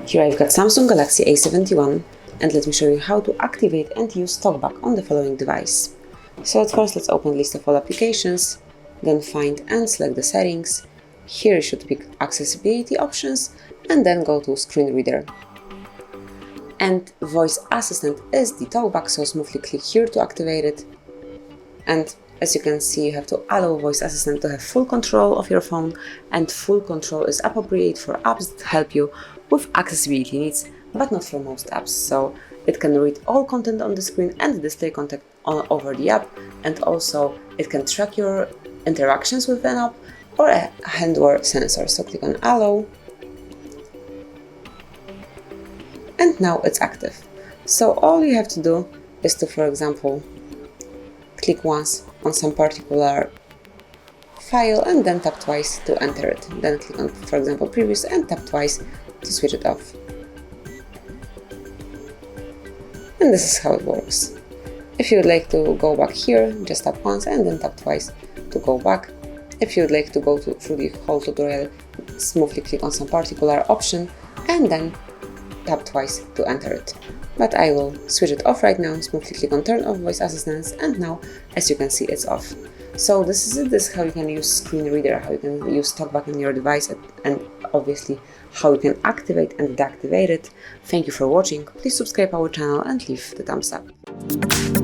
Here I've got Samsung Galaxy A71, and let me show you how to activate and use Talkback on the following device. So at first let's open list of all applications, then find and select the settings. Here you should pick accessibility options and then go to screen reader. And voice assistant is the Talkback, so smoothly click here to activate it. And as you can see, you have to allow voice assistant to have full control of your phone, and full control is appropriate for apps that help you with accessibility needs, but not for most apps. So it can read all content on the screen and display content over the app, and also it can track your interactions with an app or a hardware sensor. So click on allow, and now it's active. So all you have to do is to, for example, click once on some particular file and then tap twice to enter it. Then click on, for example, previous and tap twice to switch it off. And this is how it works. If you would like to go back here, just tap once and then tap twice to go back. If you would like to go through the whole tutorial, smoothly click on some particular option and then tap twice to enter it. But I will switch it off right now, smoothly click on turn off voice assistance, and now as you can see it's off. So this is it. This is how you can use screen reader, how you can use Talkback on your device, and obviously how you can activate and deactivate it. Thank you for watching. Please subscribe our channel and leave the thumbs up.